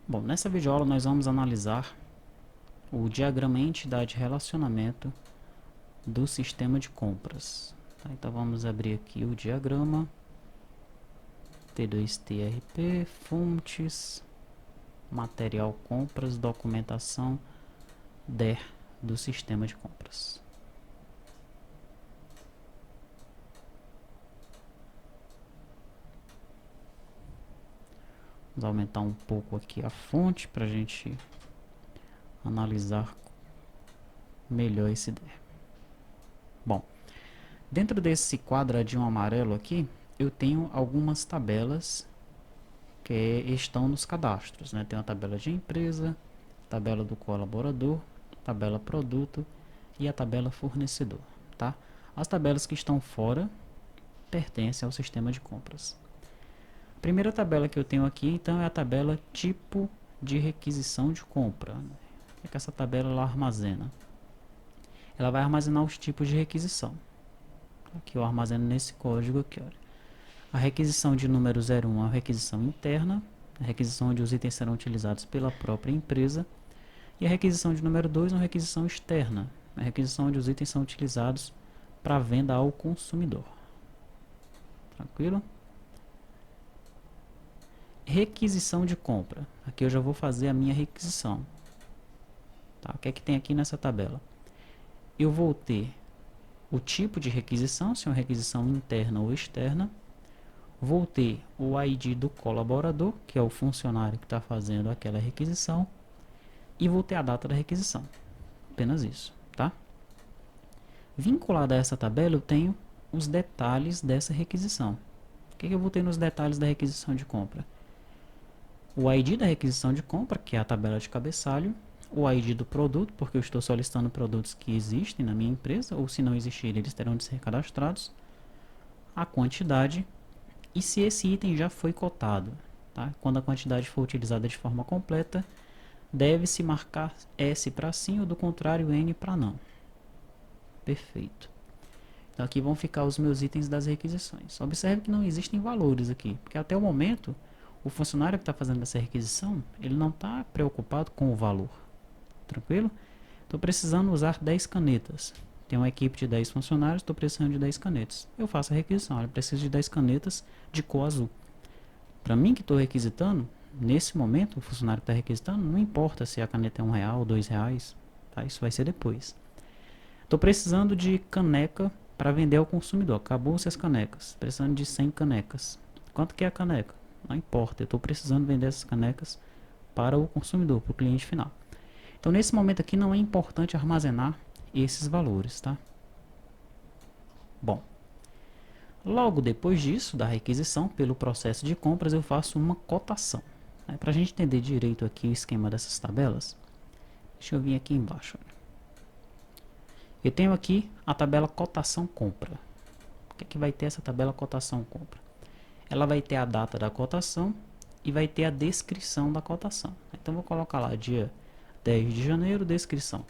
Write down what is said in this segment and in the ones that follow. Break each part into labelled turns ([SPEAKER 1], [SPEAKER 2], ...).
[SPEAKER 1] Bom, nessa videoaula nós vamos analisar o diagrama entidade-relacionamento do sistema de compras. Tá? Então vamos abrir aqui o diagrama T2TRP, fontes, material compras, documentação, DER do sistema de compras. Vamos aumentar um pouco aqui a fonte para a gente analisar melhor esse DER. Bom, dentro desse quadradinho amarelo aqui, eu tenho algumas tabelas que estão nos cadastros, né? Tem a tabela de empresa, tabela do colaborador, tabela produto e a tabela fornecedor, tá? As tabelas que estão fora pertencem ao sistema de compras. A primeira tabela que eu tenho aqui, então, é a tabela tipo de requisição de compra. O que essa tabela ela armazena? Ela vai armazenar os tipos de requisição. Aqui eu armazeno nesse código aqui, olha. A requisição de número 01 é uma requisição interna, a requisição onde os itens serão utilizados pela própria empresa, e a requisição de número 2 é uma requisição externa, a requisição onde os itens são utilizados para venda ao consumidor. Tranquilo? Requisição de compra. Aqui eu já vou fazer a minha requisição. Tá? O que é que tem aqui nessa tabela? Eu vou ter o tipo de requisição, se é uma requisição interna ou externa. Vou ter o ID do colaborador, que é o funcionário que está fazendo aquela requisição. E vou ter a data da requisição. Apenas isso, tá? Vinculado a essa tabela, eu tenho os detalhes dessa requisição. O que eu vou ter nos detalhes da requisição de compra? O ID da requisição de compra, que é a tabela de cabeçalho. O ID do produto, porque eu estou solicitando produtos que existem na minha empresa, ou se não existirem, eles terão de ser cadastrados. A quantidade e se esse item já foi cotado. Tá? Quando a quantidade for utilizada de forma completa, deve-se marcar S para sim ou do contrário N para não. Perfeito. Então aqui vão ficar os meus itens das requisições. Observe que não existem valores aqui, porque até o momento o funcionário que está fazendo essa requisição, ele não está preocupado com o valor. Tranquilo? Estou precisando usar 10 canetas. Tem uma equipe de 10 funcionários, estou precisando de 10 canetas. Eu faço a requisição, eu preciso de 10 canetas de cor azul. Para mim que estou requisitando, nesse momento, o funcionário que está requisitando, não importa se a caneta é R$1 ou R$2, tá? Isso vai ser depois. Estou precisando de caneca para vender ao consumidor. Acabou-se as canecas. Precisando de 100 canecas. Quanto que é a caneca? Não importa, eu estou precisando vender essas canecas para o consumidor, para o cliente final. Então, nesse momento aqui, não é importante armazenar esses valores, tá? Bom, logo depois disso, da requisição, pelo processo de compras, eu faço uma cotação. Para a gente entender direito aqui o esquema dessas tabelas, deixa eu vir aqui embaixo. Olha. Eu tenho aqui a tabela cotação compra. O que é que vai ter essa tabela cotação compra? Ela vai ter a data da cotação e vai ter a descrição da cotação. Então, vou colocar lá dia 10 de janeiro, descrição.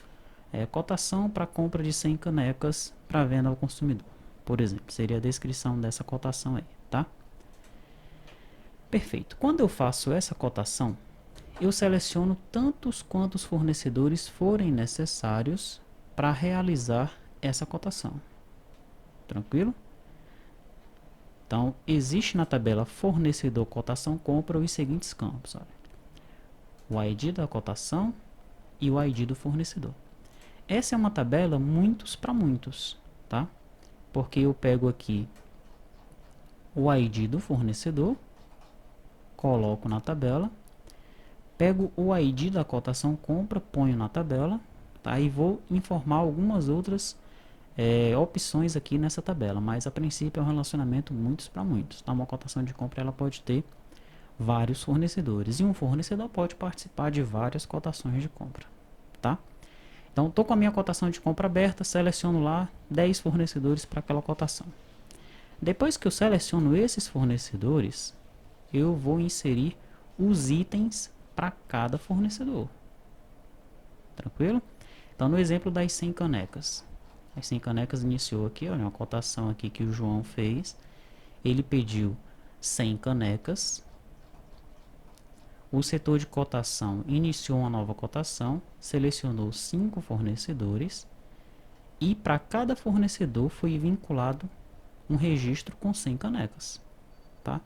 [SPEAKER 1] Cotação para compra de 100 canecas para venda ao consumidor. Por exemplo, seria a descrição dessa cotação aí, tá? Perfeito. Quando eu faço essa cotação, eu seleciono tantos quantos fornecedores forem necessários para realizar essa cotação. Tranquilo? Então, existe na tabela fornecedor cotação compra os seguintes campos. Olha. O ID da cotação e o ID do fornecedor. Essa é uma tabela muitos para muitos, tá? Porque eu pego aqui o ID do fornecedor, coloco na tabela, pego o ID da cotação compra, ponho na tabela, tá? E vou informar algumas outras opções aqui nessa tabela, mas a princípio é um relacionamento muitos para muitos, tá? Uma cotação de compra ela pode ter vários fornecedores e um fornecedor pode participar de várias cotações de compra, tá? Então, estou com a minha cotação de compra aberta, seleciono lá 10 fornecedores para aquela cotação. Depois que eu seleciono esses fornecedores, eu vou inserir os itens para cada fornecedor. Tranquilo? Então, no exemplo das 100 canecas. As 100 canecas iniciou aqui, olha, uma cotação aqui que o João fez. Ele pediu 100 canecas. o setor de cotação iniciou uma nova cotação, selecionou 5 fornecedores e para cada fornecedor foi vinculado um registro com 100 canecas. Tá?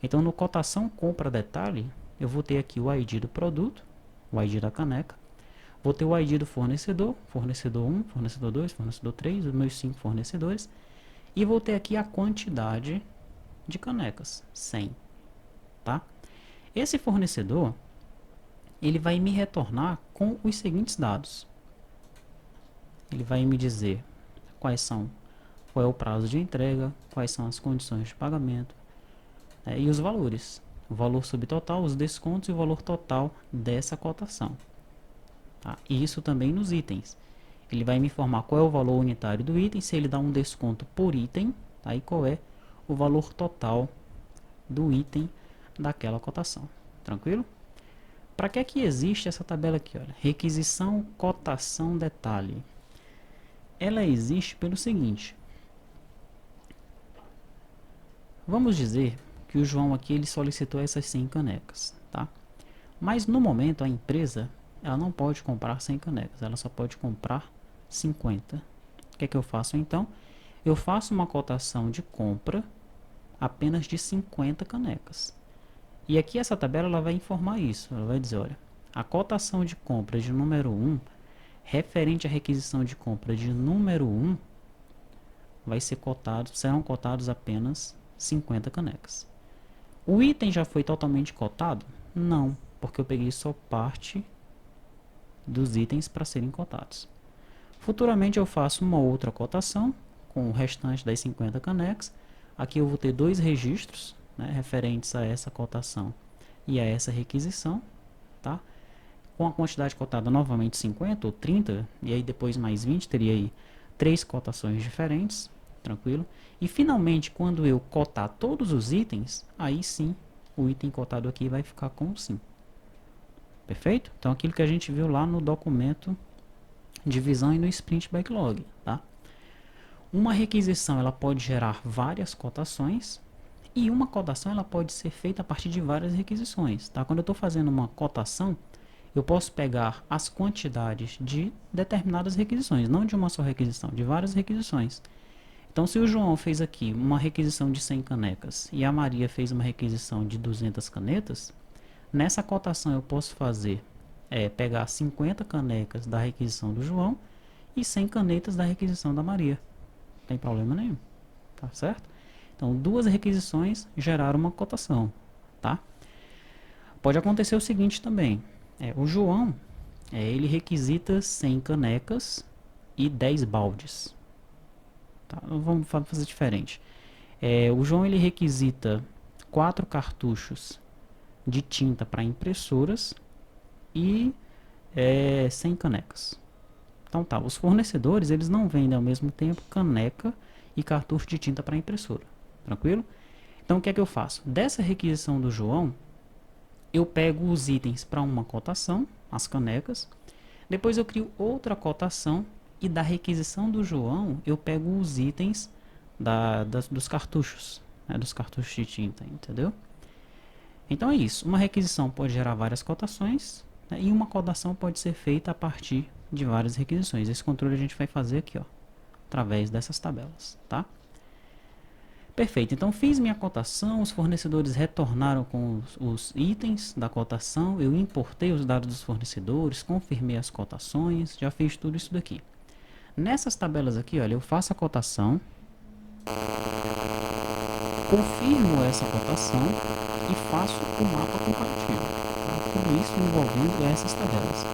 [SPEAKER 1] Então, no cotação compra detalhe, eu vou ter aqui o ID do produto, o ID da caneca, vou ter o ID do fornecedor, fornecedor 1, fornecedor 2, fornecedor 3, os meus 5 fornecedores, e vou ter aqui a quantidade de canecas, 100. Tá? Esse fornecedor, ele vai me retornar com os seguintes dados. Ele vai me dizer qual é o prazo de entrega, quais são as condições de pagamento, e os valores. O valor subtotal, os descontos e o valor total dessa cotação. Tá? E isso também nos itens. Ele vai me informar qual é o valor unitário do item, se ele dá um desconto por item, tá? E qual é o valor total do item daquela cotação. Tranquilo? Para que existe essa tabela aqui? Olha? Requisição, cotação, detalhe. Ela existe pelo seguinte. Vamos dizer que o João aqui ele solicitou essas 100 canecas. Tá? Mas no momento a empresa ela não pode comprar 100 canecas, ela só pode comprar 50. O que é que eu faço então? Eu faço uma cotação de compra apenas de 50 canecas. E aqui essa tabela ela vai informar isso. Ela vai dizer, olha, a cotação de compra de número 1, referente à requisição de compra de número 1, serão cotados apenas 50 canecas. O item já foi totalmente cotado? Não, porque eu peguei só parte dos itens para serem cotados. Futuramente eu faço uma outra cotação com o restante das 50 canecas. Aqui eu vou ter 2 registros, né, referentes a essa cotação e a essa requisição, tá? Com a quantidade cotada novamente 50 ou 30, e aí depois mais 20, teria aí 3 cotações diferentes, tranquilo? E finalmente, quando eu cotar todos os itens, aí sim, o item cotado aqui vai ficar com sim. Perfeito? Então aquilo que a gente viu lá no documento de visão e no Sprint Backlog, tá? Uma requisição ela pode gerar várias cotações e uma cotação ela pode ser feita a partir de várias requisições, tá? Quando eu estou fazendo uma cotação, eu posso pegar as quantidades de determinadas requisições, não de uma só requisição, de várias requisições. Então, se o João fez aqui uma requisição de 100 canecas e a Maria fez uma requisição de 200 canetas, nessa cotação eu posso pegar 50 canecas da requisição do João e 100 canetas da requisição da Maria. Não tem problema nenhum, tá certo? Então, 2 requisições geraram uma cotação, tá? Pode acontecer o seguinte também. O João, ele requisita 100 canecas e 10 baldes. Tá? Vamos fazer diferente. O João, ele requisita 4 cartuchos de tinta para impressoras e 100 canecas. Então tá, os fornecedores, eles não vendem ao mesmo tempo caneca e cartucho de tinta para impressora. Tranquilo? Então o que é que eu faço? Dessa requisição do João, eu pego os itens para uma cotação, as canecas. Depois eu crio outra cotação e da requisição do João eu pego os itens dos cartuchos, né, dos cartuchos de tinta, entendeu? Então é isso. Uma requisição pode gerar várias cotações, né, e uma cotação pode ser feita a partir de várias requisições. Esse controle a gente vai fazer aqui, ó, através dessas tabelas, tá? Perfeito, então fiz minha cotação, os fornecedores retornaram com os itens da cotação, eu importei os dados dos fornecedores, confirmei as cotações, já fiz tudo isso daqui. Nessas tabelas aqui, olha, eu faço a cotação, confirmo essa cotação e faço o mapa comparativo. Tá? Tudo isso envolvendo essas tabelas.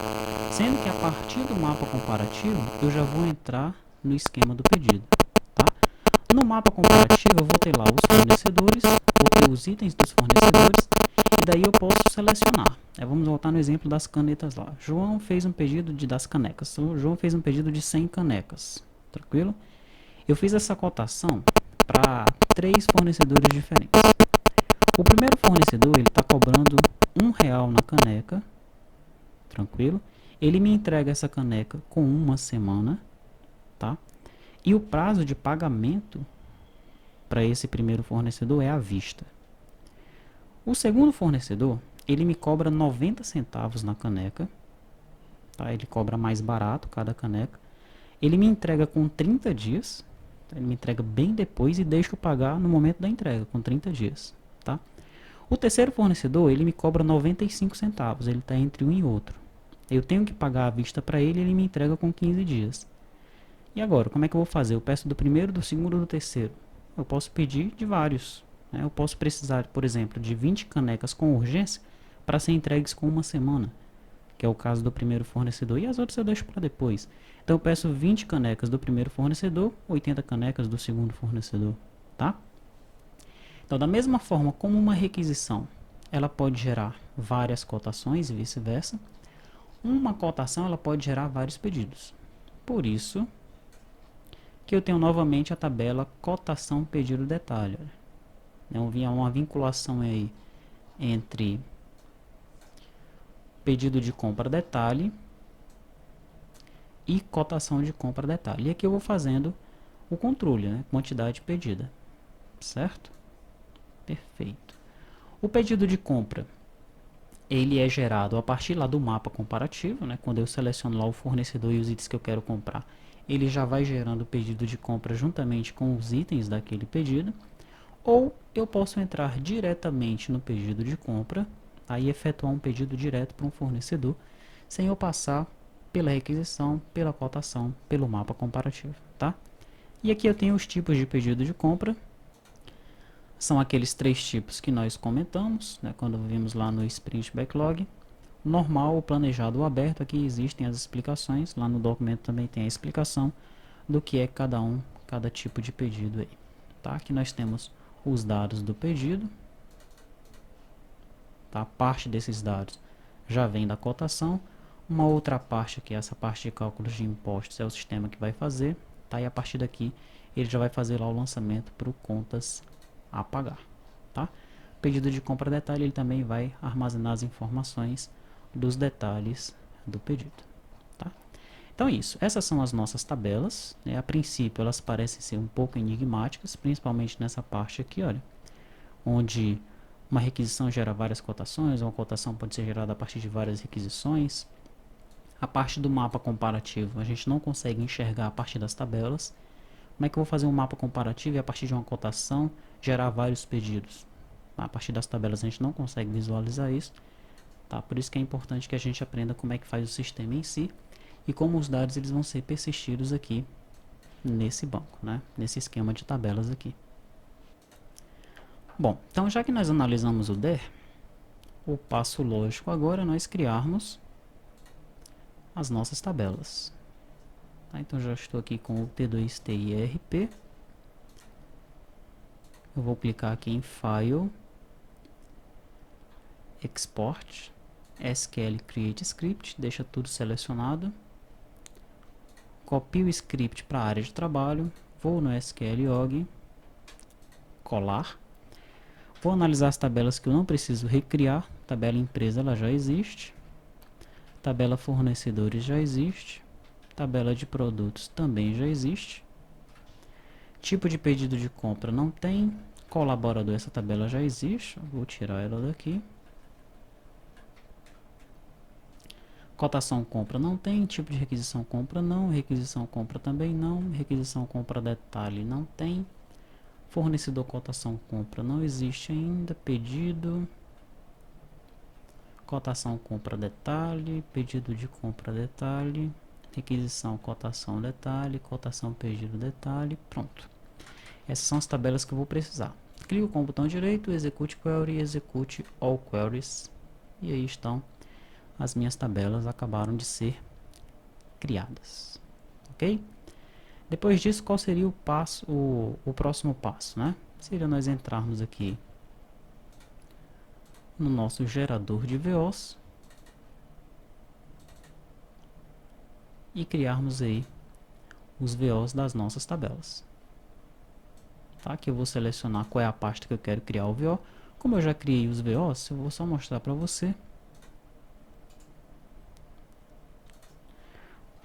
[SPEAKER 1] Sendo que a partir do mapa comparativo, eu já vou entrar no esquema do pedido. No mapa comparativo eu vou ter lá os fornecedores, vou ter os itens dos fornecedores e daí eu posso selecionar. Vamos voltar no exemplo das canetas lá. João fez um pedido das canecas. João fez um pedido de 100 canecas. Tranquilo? Eu fiz essa cotação para 3 fornecedores diferentes. O primeiro fornecedor ele está cobrando R$1 na caneca. Tranquilo? Ele me entrega essa caneca com 1 semana. Tá? E o prazo de pagamento para esse primeiro fornecedor é à vista. O segundo fornecedor, ele me cobra 90 centavos na caneca, tá? Ele cobra mais barato cada caneca. Ele me entrega com 30 dias, tá? Ele me entrega bem depois e deixa eu pagar no momento da entrega, com 30 dias, tá? O terceiro fornecedor, ele me cobra 95 centavos, ele está entre um e outro. Eu tenho que pagar à vista para ele e ele me entrega com 15 dias. E agora, como é que eu vou fazer? Eu peço do primeiro, do segundo ou do terceiro? Eu posso pedir de vários, né? Eu posso precisar, por exemplo, de 20 canecas com urgência para ser entregues com uma semana, que é o caso do primeiro fornecedor, e as outras eu deixo para depois. Então eu peço 20 canecas do primeiro fornecedor, 80 canecas do segundo fornecedor, tá? Então, da mesma forma como uma requisição, ela pode gerar várias cotações e vice-versa, uma cotação ela pode gerar vários pedidos. Por isso que eu tenho novamente a tabela cotação pedido detalhe. Então, uma vinculação aí entre pedido de compra detalhe e cotação de compra detalhe. E aqui eu vou fazendo o controle, né? Quantidade pedida, certo? Perfeito. O pedido de compra, ele é gerado a partir lá do mapa comparativo, né? Quando eu seleciono lá o fornecedor e os itens que eu quero comprar, ele já vai gerando o pedido de compra juntamente com os itens daquele pedido. Ou eu posso entrar diretamente no pedido de compra, aí efetuar um pedido direto para um fornecedor, sem eu passar pela requisição, pela cotação, pelo mapa comparativo, tá? E aqui eu tenho os tipos de pedido de compra. São aqueles três tipos que nós comentamos, né, quando vimos lá no Sprint Backlog. Normal, o planejado ou aberto, aqui existem as explicações, lá no documento também tem a explicação do que é cada tipo de pedido aí. Tá? Aqui nós temos os dados do pedido, tá? Parte desses dados já vem da cotação, uma outra parte aqui, essa parte de cálculos de impostos, é o sistema que vai fazer, tá? E a partir daqui ele já vai fazer lá o lançamento para o contas a pagar, tá? Pedido de compra detalhe, ele também vai armazenar as informações dos detalhes do pedido, tá? Então é isso, essas são as nossas tabelas, né? A princípio elas parecem ser um pouco enigmáticas, principalmente nessa parte aqui, olha, onde uma requisição gera várias cotações, uma cotação pode ser gerada a partir de várias requisições. A parte do mapa comparativo a gente não consegue enxergar a partir das tabelas. Como é que eu vou fazer um mapa comparativo e a partir de uma cotação gerar vários pedidos? A partir das tabelas a gente não consegue visualizar isso, tá? Por isso que é importante que a gente aprenda como é que faz o sistema em si e como os dados eles vão ser persistidos aqui nesse banco, né? Nesse esquema de tabelas aqui. Bom, então já que nós analisamos o DER, o passo lógico agora é nós criarmos as nossas tabelas. Tá? Então já estou aqui com o T2TIRP. Eu vou clicar aqui em File, Export, SQL Create Script, deixa tudo selecionado. Copio o script para a área de trabalho, vou no SQL.org, colar. Vou analisar as tabelas que eu não preciso recriar. Tabela empresa ela já existe. Tabela fornecedores já existe. Tabela de produtos também já existe. Tipo de pedido de compra não tem. Colaborador, essa tabela já existe. Vou tirar ela daqui. Cotação compra não tem. Tipo de requisição compra não. Requisição compra também não. Requisição compra detalhe não tem. Fornecedor cotação compra não existe ainda. Pedido, cotação compra detalhe, pedido de compra detalhe, requisição cotação detalhe, cotação pedido detalhe, pronto. Essas são as tabelas que eu vou precisar. Clico com o botão direito, execute query, execute all queries, e aí estão as minhas tabelas, acabaram de ser criadas, ok? Depois disso, qual seria o próximo passo, né? Seria nós entrarmos aqui no nosso gerador de VOs e criarmos aí os VOs das nossas tabelas. Tá? Aqui eu vou selecionar qual é a pasta que eu quero criar o VO. Como eu já criei os VOs, eu vou só mostrar para você.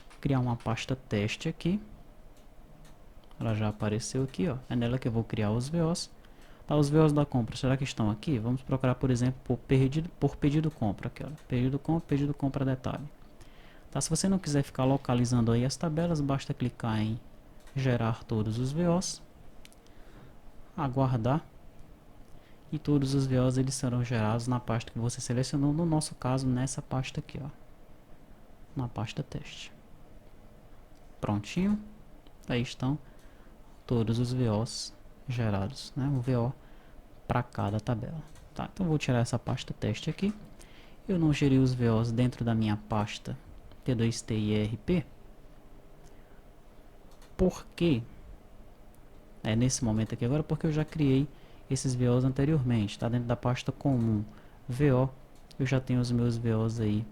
[SPEAKER 1] Vou criar uma pasta teste aqui. Ela já apareceu aqui, ó. É nela que eu vou criar os VOs. Tá, os VOs da compra, será que estão aqui? Vamos procurar, por exemplo, por pedido compra. Aqui, ó. Pedido compra detalhe. Tá, se você não quiser ficar localizando aí as tabelas, basta clicar em gerar todos os VOs, aguardar, e todos os VOs eles serão gerados na pasta que você selecionou, no nosso caso nessa pasta aqui, ó, na pasta teste. Prontinho, aí estão todos os VOs gerados, né? O VO para cada tabela. Tá, então vou tirar essa pasta teste aqui. Eu não gerei os VOs dentro da minha pasta T2T e ERP, porque nesse momento aqui agora, porque eu já criei esses VOs anteriormente, tá dentro da pasta comum VO, eu já tenho os meus VOs aí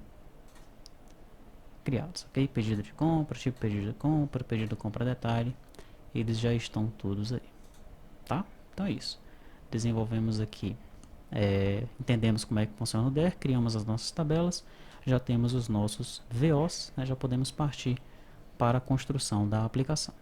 [SPEAKER 1] criados, ok? Pedido de compra, tipo pedido de compra, pedido de compra detalhe, eles já estão todos aí, tá? Então é isso. Desenvolvemos aqui, entendemos como é que funciona o DER, criamos as nossas tabelas, já temos os nossos VOs, né? Já podemos partir para a construção da aplicação.